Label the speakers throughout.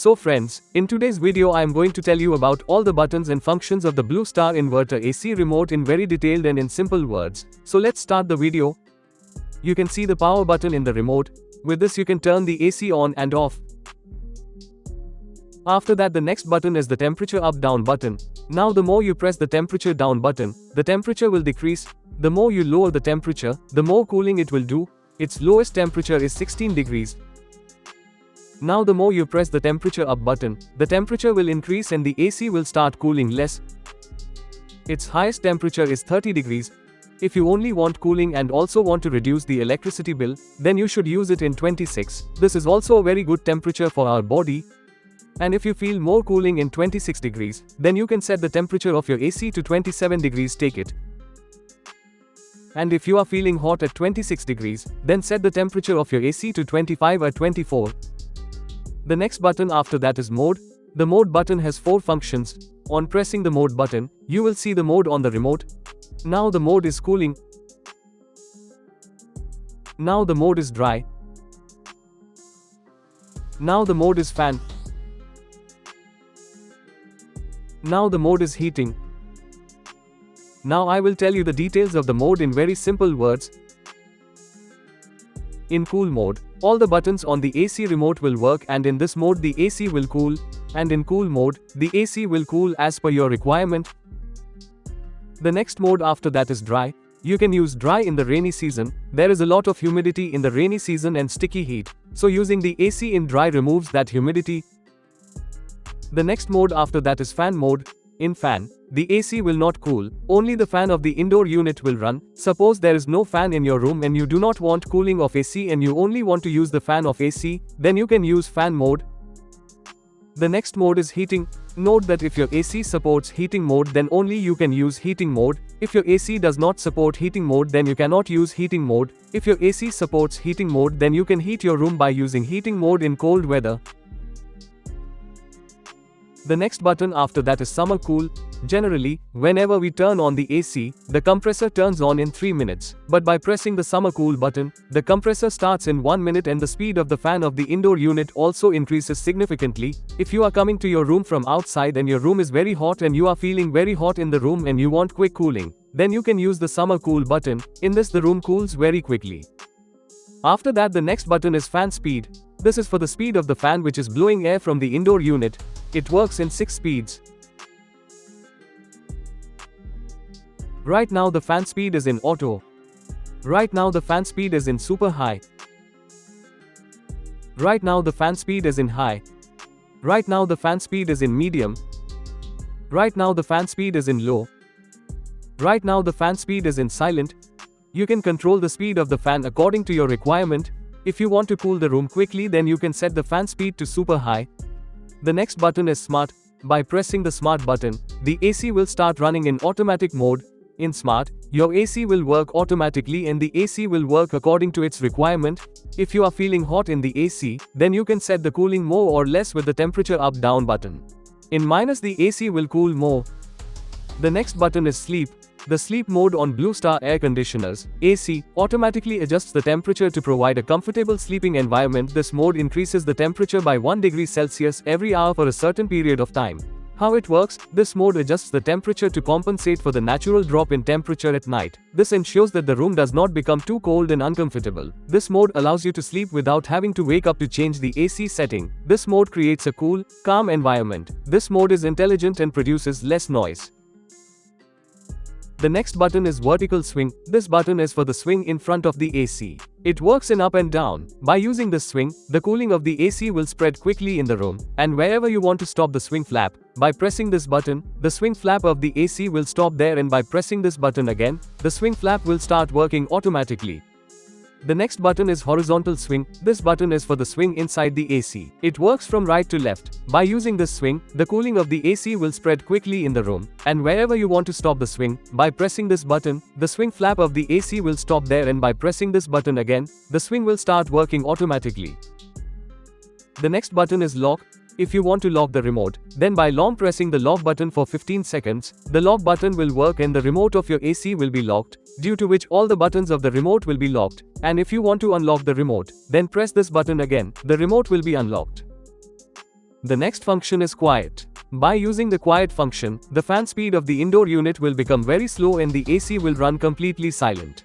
Speaker 1: So friends, in today's video I am going to tell you about all the buttons and functions of the Blue Star Inverter AC remote in very detailed and in simple words. So let's start the video. You can see the power button in the remote. With this you can turn the AC on and off. After that the next button is the temperature up down button. Now the more you press the temperature down button, the temperature will decrease. The more you lower the temperature, the more cooling it will do. Its lowest temperature is 16 degrees. Now the more you press the temperature up button, the temperature will increase and the AC will start cooling less. Its highest temperature is 30 degrees. If you only want cooling and also want to reduce the electricity bill, then you should use it in 26. This is also a very good temperature for our body. And if you feel more cooling in 26 degrees, then you can set the temperature of your AC to 27 degrees, take it. And if you are feeling hot at 26 degrees, then set the temperature of your AC to 25 or 24. The next button after that is mode. The mode button has 4 functions. On pressing the mode button, you will see the mode on the remote. Now the mode is cooling. Now the mode is dry. Now the mode is fan. Now the mode is heating. Now I will tell you the details of the mode in very simple words. In cool mode, all the buttons on the AC remote will work, and in this mode the AC will cool, and in cool mode, the AC will cool as per your requirement. The next mode after that is dry. You can use dry in the rainy season. There is a lot of humidity in the rainy season and sticky heat, so using the AC in dry removes that humidity. The next mode after that is fan mode. In fan, the AC will not cool, only the fan of the indoor unit will run. Suppose there is no fan in your room and you do not want cooling of AC and you only want to use the fan of AC, then you can use fan mode. The next mode is heating. Note that if your AC supports heating mode, then only you can use heating mode. If your AC does not support heating mode, then you cannot use heating mode. If your AC supports heating mode, then you can heat your room by using heating mode in cold weather. The next button after that is summer cool. Generally, whenever we turn on the AC, the compressor turns on in 3 minutes. But by pressing the summer cool button, the compressor starts in 1 minute and the speed of the fan of the indoor unit also increases significantly. If you are coming to your room from outside and your room is very hot and you are feeling very hot in the room and you want quick cooling, then you can use the summer cool button. In this the room cools very quickly. After that the next button is fan speed. This is for the speed of the fan which is blowing air from the indoor unit. It works in 6 speeds. Right now the fan speed is in auto. Right now the fan speed is in super high. Right now the fan speed is in high. Right now the fan speed is in medium. Right now the fan speed is in low. Right now the fan speed is in silent. You can control the speed of the fan according to your requirement. If you want to cool the room quickly, then you can set the fan speed to super high. The next button is smart. By pressing the smart button, the AC will start running in automatic mode. In smart, your AC will work automatically and the AC will work according to its requirement. If you are feeling hot in the AC, then you can set the cooling more or less with the temperature up down button. In minus, the AC will cool more. The next button is sleep. The sleep mode on Blue Star air conditioners, AC, automatically adjusts the temperature to provide a comfortable sleeping environment. This mode increases the temperature by 1 degree Celsius every hour for a certain period of time. How it works? This mode adjusts the temperature to compensate for the natural drop in temperature at night. This ensures that the room does not become too cold and uncomfortable. This mode allows you to sleep without having to wake up to change the AC setting. This mode creates a cool, calm environment. This mode is intelligent and produces less noise. The next button is vertical swing. This button is for the swing in front of the AC. It works in up and down. By using this swing, the cooling of the AC will spread quickly in the room, and wherever you want to stop the swing flap, by pressing this button, the swing flap of the AC will stop there, and by pressing this button again, the swing flap will start working automatically. The next button is horizontal swing. This button is for the swing inside the AC. It works from right to left. By using this swing, the cooling of the AC will spread quickly in the room, and wherever you want to stop the swing, by pressing this button, the swing flap of the AC will stop there, and by pressing this button again, the swing will start working automatically. The next button is lock. If you want to lock the remote, then by long pressing the lock button for 15 seconds, the lock button will work and the remote of your AC will be locked, due to which all the buttons of the remote will be locked. And if you want to unlock the remote, then press this button again, the remote will be unlocked. The next function is quiet. By using the quiet function, the fan speed of the indoor unit will become very slow and the AC will run completely silent.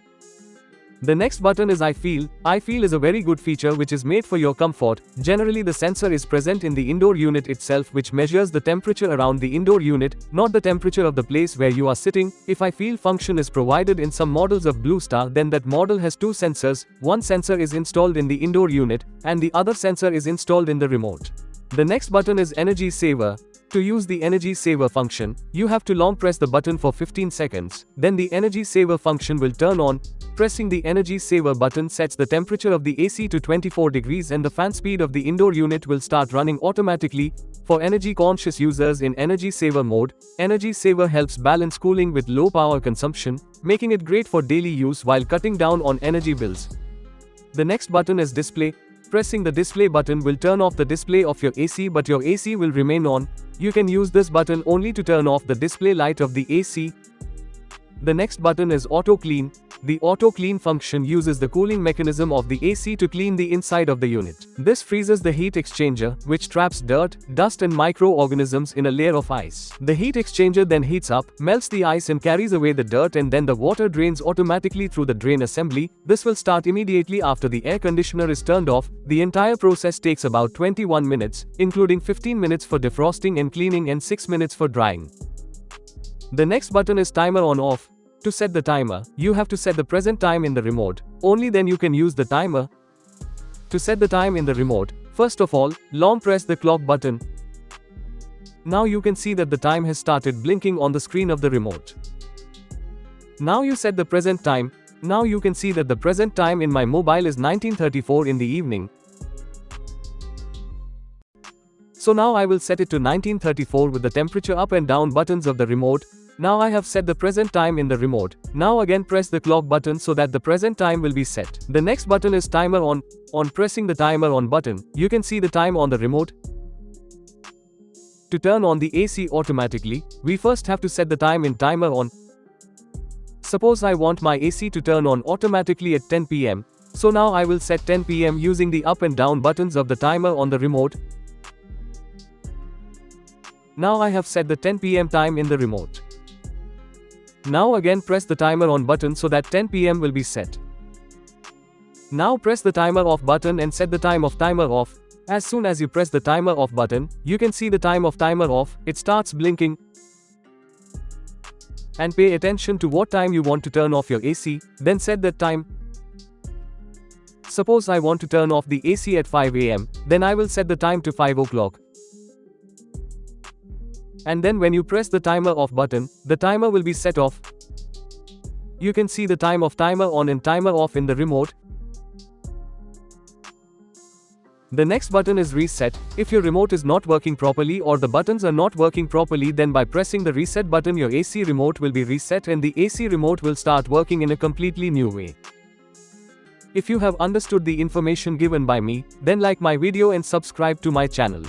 Speaker 1: The next button is I feel. I feel is a very good feature which is made for your comfort. Generally the sensor is present in the indoor unit itself which measures the temperature around the indoor unit, not the temperature of the place where you are sitting. If I feel function is provided in some models of Blue Star, then that model has two sensors. One sensor is installed in the indoor unit and the other sensor is installed in the remote. The next button is Energy Saver. To use the Energy Saver function, you have to long press the button for 15 seconds. Then the Energy Saver function will turn on. Pressing the Energy Saver button sets the temperature of the AC to 24 degrees and the fan speed of the indoor unit will start running automatically. For energy conscious users in Energy Saver mode, Energy Saver helps balance cooling with low power consumption, making it great for daily use while cutting down on energy bills. The next button is Display. Pressing the display button will turn off the display of your AC, but your AC will remain on. You can use this button only to turn off the display light of the AC. The next button is Auto Clean. The Auto Clean function uses the cooling mechanism of the AC to clean the inside of the unit. This freezes the heat exchanger, which traps dirt, dust and microorganisms in a layer of ice. The heat exchanger then heats up, melts the ice and carries away the dirt, and then the water drains automatically through the drain assembly. This will start immediately after the air conditioner is turned off. The entire process takes about 21 minutes, including 15 minutes for defrosting and cleaning and 6 minutes for drying. The next button is Timer On Off. To set the timer, you have to set the present time in the remote. Only then you can use the timer. To set the time in the remote, first of all, long press the clock button. Now you can see that the time has started blinking on the screen of the remote. Now you set the present time. Now you can see that the present time in my mobile is 19:34 in the evening. So now I will set it to 19:34 with the temperature up and down buttons of the remote. Now I have set the present time in the remote. Now again press the clock button so that the present time will be set. The next button is Timer On. On pressing the Timer On button, you can see the time on the remote. To turn on the AC automatically, we first have to set the time in Timer On. Suppose I want my AC to turn on automatically at 10 p.m. So now I will set 10 p.m. using the up and down buttons of the timer on the remote. Now I have set the 10 p.m. time in the remote. Now again press the Timer On button so that 10 p.m. will be set. Now press the Timer Off button and set the time of timer off. As soon as you press the Timer Off button, you can see the time of timer off. It starts blinking. And pay attention to what time you want to turn off your AC, then set that time. Suppose I want to turn off the AC at 5 a.m., then I will set the time to 5 o'clock. And then when you press the Timer Off button, the timer will be set off. You can see the time of timer on and timer off in the remote. The next button is Reset. If your remote is not working properly or the buttons are not working properly, then by pressing the reset button your AC remote will be reset and the AC remote will start working in a completely new way. If you have understood the information given by me, then like my video and subscribe to my channel.